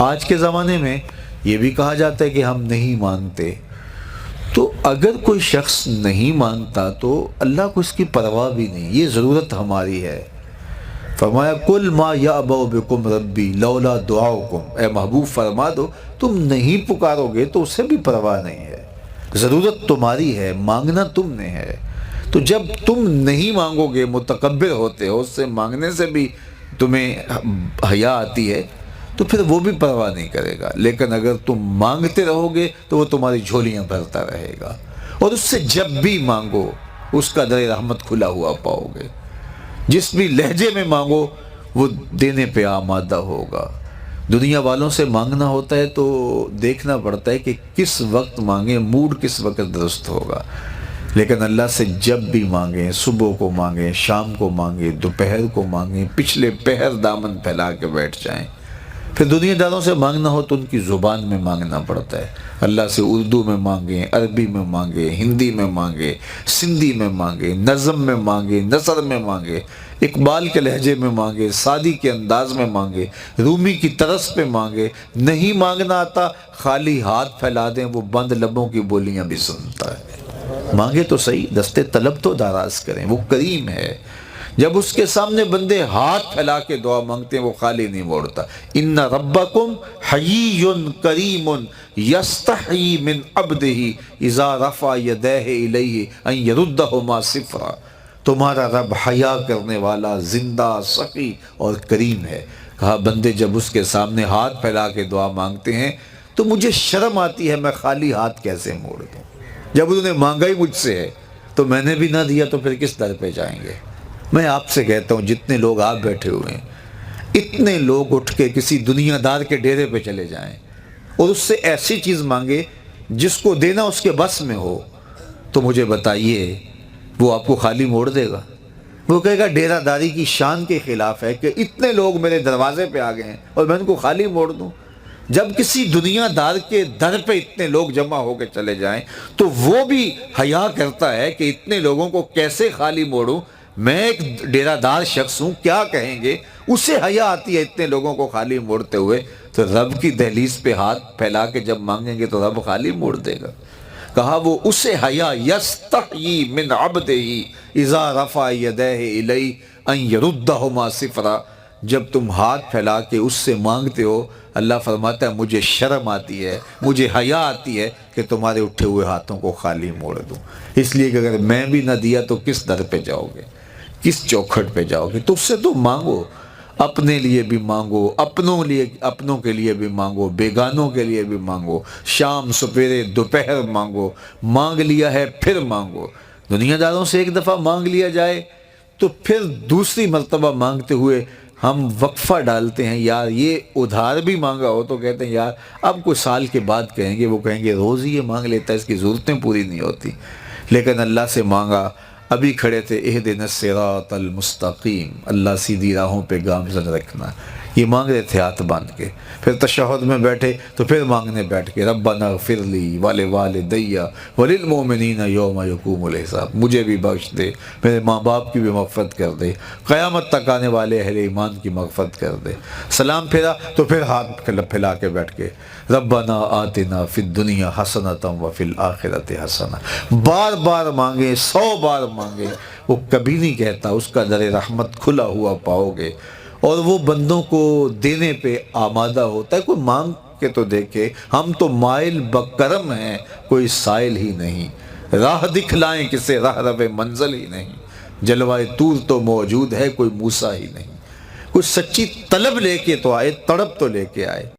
آج کے زمانے میں یہ بھی کہا جاتا ہے کہ ہم نہیں مانگتے، تو اگر کوئی شخص نہیں مانگتا تو اللہ کو اس کی پرواہ بھی نہیں، یہ ضرورت ہماری ہے۔ فرمایا کل ما یعبأ بکم ربی لولا دعاؤکم، اے محبوب فرما دو تم نہیں پکارو گے تو اسے بھی پرواہ نہیں ہے، ضرورت تمہاری ہے، مانگنا تم نے ہے۔ تو جب تم نہیں مانگو گے، متکبر ہوتے ہو، اس سے مانگنے سے بھی تمہیں حیا آتی ہے، تو پھر وہ بھی پرواہ نہیں کرے گا۔ لیکن اگر تم مانگتے رہو گے تو وہ تمہاری جھولیاں بھرتا رہے گا، اور اس سے جب بھی مانگو اس کا در رحمت کھلا ہوا پاؤ گے۔ جس بھی لہجے میں مانگو وہ دینے پہ آمادہ ہوگا۔ دنیا والوں سے مانگنا ہوتا ہے تو دیکھنا پڑتا ہے کہ کس وقت مانگیں، موڈ کس وقت درست ہوگا۔ لیکن اللہ سے جب بھی مانگیں، صبح کو مانگیں، شام کو مانگیں، دوپہر کو مانگیں، پچھلے پہر دامن پھیلا کے بیٹھ جائیں۔ پھر دنیا داروں سے مانگنا ہو تو ان کی زبان میں مانگنا پڑتا ہے۔ اللہ سے اردو میں مانگیں، عربی میں مانگیں، ہندی میں مانگیں، سندھی میں مانگیں، نظم میں مانگیں، نثر میں مانگیں، اقبال کے لہجے میں مانگیں، سعدی کے انداز میں مانگیں، رومی کی طرز پہ مانگیں۔ نہیں مانگنا آتا خالی ہاتھ پھیلا دیں، وہ بند لبوں کی بولیاں بھی سنتا ہے۔ مانگے تو صحیح، دستے طلب تو دراز کریں، وہ کریم ہے۔ جب اس کے سامنے بندے ہاتھ پھیلا کے دعا مانگتے ہیں وہ خالی نہیں موڑتا۔ ان ربکم حیی کریم یستحیی من عبدہ اذا رفع یدیہ الیہ ان یردہما صفرا۔ تمہارا رب حیا کرنے والا، زندہ، سخی اور کریم ہے۔ کہا بندے جب اس کے سامنے ہاتھ پھیلا کے دعا مانگتے ہیں تو مجھے شرم آتی ہے، میں خالی ہاتھ کیسے موڑ دوں؟ جب انہوں نے مانگا ہی مجھ سے ہے تو میں نے بھی نہ دیا تو پھر کس در پہ جائیں گے؟ میں آپ سے کہتا ہوں جتنے لوگ آپ بیٹھے ہوئے ہیں، اتنے لوگ اٹھ کے کسی دنیا دار کے ڈیرے پہ چلے جائیں اور اس سے ایسی چیز مانگے جس کو دینا اس کے بس میں ہو، تو مجھے بتائیے وہ آپ کو خالی موڑ دے گا؟ وہ کہے گا ڈیرہ داری کی شان کے خلاف ہے کہ اتنے لوگ میرے دروازے پہ آ گئے ہیں اور میں ان کو خالی موڑ دوں۔ جب کسی دنیا دار کے در پہ اتنے لوگ جمع ہو کے چلے جائیں تو وہ بھی حیا کرتا ہے کہ اتنے لوگوں کو کیسے خالی موڑوں، میں ایک ڈیرہ دار شخص ہوں، کیا کہیں گے؟ اسے حیا آتی ہے اتنے لوگوں کو خالی موڑتے ہوئے، تو رب کی دہلیز پہ ہاتھ پھیلا کے جب مانگیں گے تو رب خالی موڑ دے گا۔ کہا وہ اسے حیا یستحیی من عبدہ اذا رفع یدیہ الیہ ان یردہما صفرا۔ جب تم ہاتھ پھیلا کے اس سے مانگتے ہو، اللہ فرماتا ہے مجھے شرم آتی ہے، مجھے حیا آتی ہے کہ تمہارے اٹھے ہوئے ہاتھوں کو خالی موڑ دوں۔ اس لیے کہ اگر میں بھی نہ دیا تو کس در پہ جاؤ گے، کس چوکھٹ پہ جاؤ گے؟ تو اس سے تو مانگو، اپنے لیے بھی مانگو، اپنوں کے لیے بھی مانگو، بیگانوں کے لیے بھی مانگو، شام سپیرے دوپہر مانگو، مانگ لیا ہے پھر مانگو۔ دنیا داروں سے ایک دفعہ مانگ لیا جائے تو پھر دوسری مرتبہ مانگتے ہوئے ہم وقفہ ڈالتے ہیں، یار یہ ادھار بھی مانگا ہو تو کہتے ہیں یار اب کچھ سال کے بعد کہیں گے، وہ کہیں گے روز ہی یہ مانگ لیتا ہے، اس کی ضرورتیں پوری نہیں ہوتی۔ لیکن اللہ سے مانگا، ابھی کھڑے تھے اہدنا الصراط المستقیم، اللہ سیدھی راہوں پہ گامزن رکھنا، یہ مانگ رہے تھے ہاتھ باندھ کے۔ پھر تشہد میں بیٹھے تو پھر مانگنے بیٹھ کے ربنا اغفر لی ولوالدی وللمؤمنین یوم یقوم الحساب، مجھے بھی بخش دے، میرے ماں باپ کی بھی مغفرت کر دے، قیامت تک آنے والے اہل ایمان کی مغفرت کر دے۔ سلام پھیرا تو پھر ہاتھ پھیلا کے بیٹھ کے ربنا آتنا فی الدنیا حسنۃ وفی الآخرۃ حسنہ، بار بار مانگے، 100 بار مانگے، وہ کبھی نہیں کہتا، اس کا در رحمت کھلا ہوا پاؤ گے، اور وہ بندوں کو دینے پہ آمادہ ہوتا ہے۔ کوئی مانگ کے تو دیکھے، ہم تو مائل بکرم ہیں، کوئی سائل ہی نہیں، راہ دکھلائیں کسے راہ رو منزل ہی نہیں، جلوائے طور تو موجود ہے کوئی موسیٰ ہی نہیں۔ کوئی سچی طلب لے کے تو آئے، تڑپ تو لے کے آئے۔